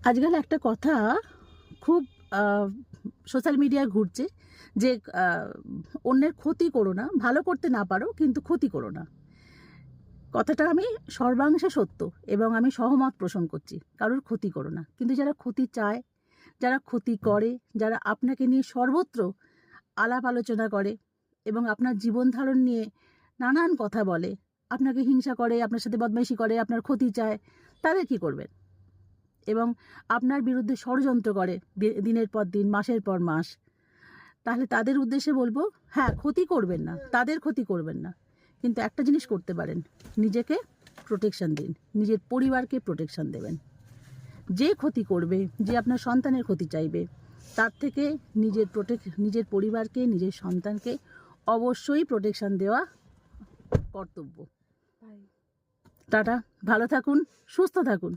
আজকাল একটা কথা খুব সোশ্যাল মিডিয়ায় ঘুরছে যে অন্যের ক্ষতি করো না, ভালো করতে না পারো কিন্তু ক্ষতি করো না। কথাটা আমি সর্বাংশে সত্য এবং আমি সহমত পোষণ করছি, কারোর ক্ষতি করো না। কিন্তু যারা ক্ষতি চায়, যারা ক্ষতি করে, যারা আপনাকে নিয়ে সর্বত্র আলাপ আলোচনা করে এবং আপনার জীবন ধারণ নিয়ে নানান কথা বলে, আপনাকে হিংসা করে, আপনার সাথে বদমাইশি করে, আপনার ক্ষতি চায়, তাদের কি করবেন? এবং আপনার বিরুদ্ধে ষড়যন্ত্র করে দিনের পর দিন, মাসের পর মাস, তাহলে তাদের উদ্দেশ্যে বলবো, হ্যাঁ, ক্ষতি করবেন না, তাদের ক্ষতি করবেন না, কিন্তু একটা জিনিস করতে পারেন, নিজেকে প্রোটেকশন দিন, নিজের পরিবারকে প্রোটেকশন দেবেন। যে ক্ষতি করবে, যে আপনার সন্তানের ক্ষতি চাইবে, তার থেকে নিজের পরিবারকে, নিজের সন্তানকে অবশ্যই প্রোটেকশন দেওয়া কর্তব্য। টাটা, ভালো থাকুন, সুস্থ থাকুন।